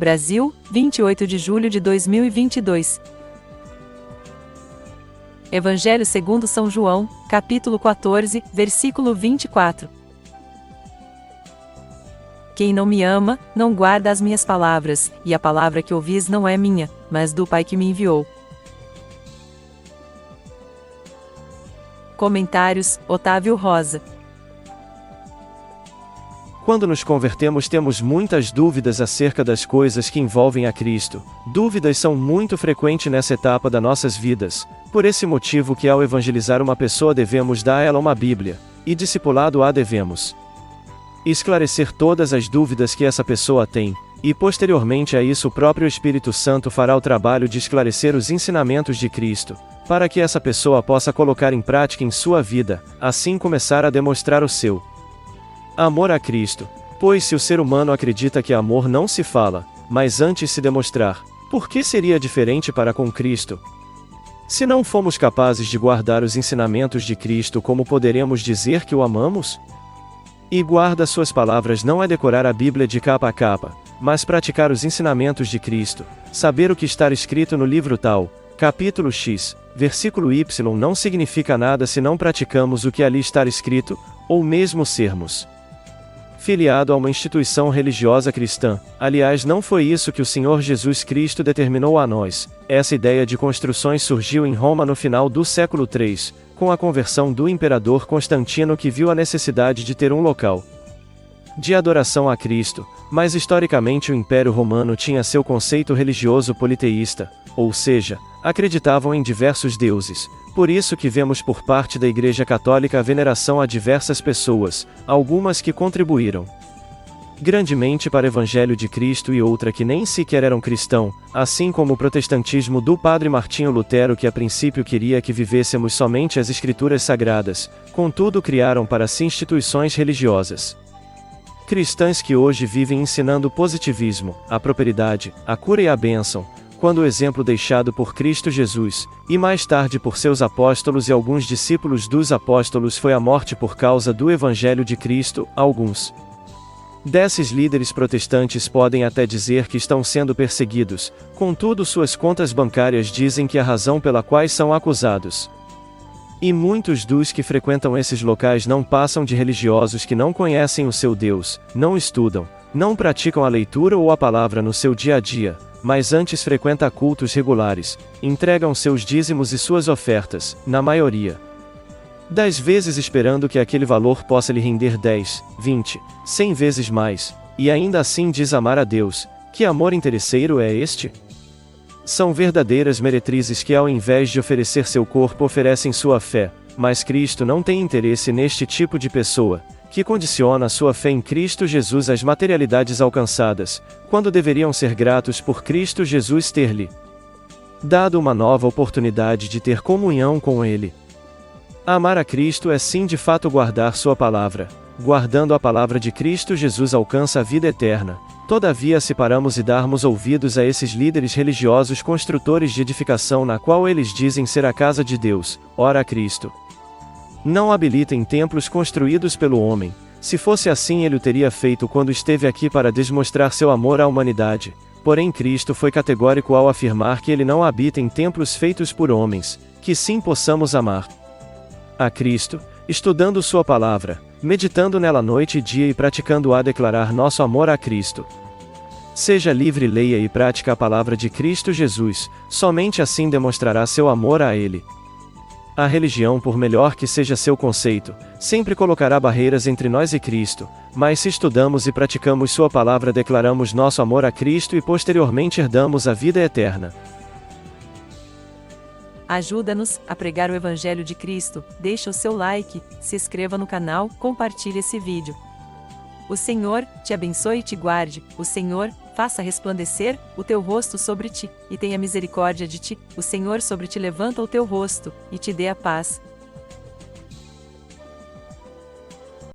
Brasil, 28 de julho de 2022. Evangelho segundo São João, capítulo 14, versículo 24. Quem não me ama, não guarda as minhas palavras, e a palavra que ouvis não é minha, mas do Pai que me enviou. Comentários, Otávio Rosa. Quando nos convertemos, temos muitas dúvidas acerca das coisas que envolvem a Cristo. Dúvidas são muito frequentes nessa etapa das nossas vidas. Por esse motivo que ao evangelizar uma pessoa devemos dar a ela uma Bíblia, e discipulado a devemos esclarecer todas as dúvidas que essa pessoa tem, e posteriormente a isso o próprio Espírito Santo fará o trabalho de esclarecer os ensinamentos de Cristo, para que essa pessoa possa colocar em prática em sua vida, assim começar a demonstrar o seu amor a Cristo. Pois se o ser humano acredita que amor não se fala, mas antes se demonstrar, por que seria diferente para com Cristo? Se não fomos capazes de guardar os ensinamentos de Cristo, como poderemos dizer que o amamos? E guarda suas palavras não é decorar a Bíblia de capa a capa, mas praticar os ensinamentos de Cristo, saber o que está escrito no livro tal, capítulo X, versículo Y não significa nada se não praticamos o que ali está escrito, ou mesmo sermos filiado a uma instituição religiosa cristã. Aliás, não foi isso que o Senhor Jesus Cristo determinou a nós. Essa ideia de construções surgiu em Roma no final do século III, com a conversão do imperador Constantino, que viu a necessidade de ter um local de adoração a Cristo, mas historicamente o Império Romano tinha seu conceito religioso politeísta, ou seja, acreditavam em diversos deuses. Por isso que vemos por parte da Igreja Católica a veneração a diversas pessoas, algumas que contribuíram grandemente para o Evangelho de Cristo e outra que nem sequer eram cristão, assim como o protestantismo do Padre Martinho Lutero, que a princípio queria que vivêssemos somente as Escrituras Sagradas, contudo criaram para si instituições religiosas cristãs que hoje vivem ensinando o positivismo, a prosperidade, a cura e a bênção, quando o exemplo deixado por Cristo Jesus, e mais tarde por seus apóstolos e alguns discípulos dos apóstolos, foi a morte por causa do Evangelho de Cristo. Alguns desses líderes protestantes podem até dizer que estão sendo perseguidos, contudo suas contas bancárias dizem que a razão pela qual são acusados. E muitos dos que frequentam esses locais não passam de religiosos que não conhecem o seu Deus, não estudam, não praticam a leitura ou a palavra no seu dia a dia, mas antes frequentam cultos regulares, entregam seus dízimos e suas ofertas, na maioria das vezes esperando que aquele valor possa lhe render 10, 20, 100 vezes mais, e ainda assim diz amar a Deus. Que amor interesseiro é este? São verdadeiras meretrizes que, ao invés de oferecer seu corpo, oferecem sua fé, mas Cristo não tem interesse neste tipo de pessoa, que condiciona a sua fé em Cristo Jesus às materialidades alcançadas, quando deveriam ser gratos por Cristo Jesus ter-lhe dado uma nova oportunidade de ter comunhão com Ele. Amar a Cristo é sim de fato guardar sua palavra. Guardando a palavra de Cristo Jesus alcança a vida eterna. Todavia, se paramos e darmos ouvidos a esses líderes religiosos construtores de edificação na qual eles dizem ser a casa de Deus, ora a Cristo não habita em templos construídos pelo homem. Se fosse assim, ele o teria feito quando esteve aqui para demonstrar seu amor à humanidade. Porém, Cristo foi categórico ao afirmar que ele não habita em templos feitos por homens, que sim possamos amar a Cristo, estudando sua palavra, meditando nela noite e dia e praticando a declarar nosso amor a Cristo. Seja livre, leia e pratica a palavra de Cristo Jesus, somente assim demonstrará seu amor a Ele. A religião, por melhor que seja seu conceito, sempre colocará barreiras entre nós e Cristo, mas se estudamos e praticamos sua palavra, declaramos nosso amor a Cristo e posteriormente herdamos a vida eterna. Ajuda-nos a pregar o Evangelho de Cristo, deixa o seu like, se inscreva no canal, compartilhe esse vídeo. O Senhor te abençoe e te guarde, o Senhor faça resplandecer o teu rosto sobre ti, e tenha misericórdia de ti, o Senhor sobre ti levanta o teu rosto, e te dê a paz.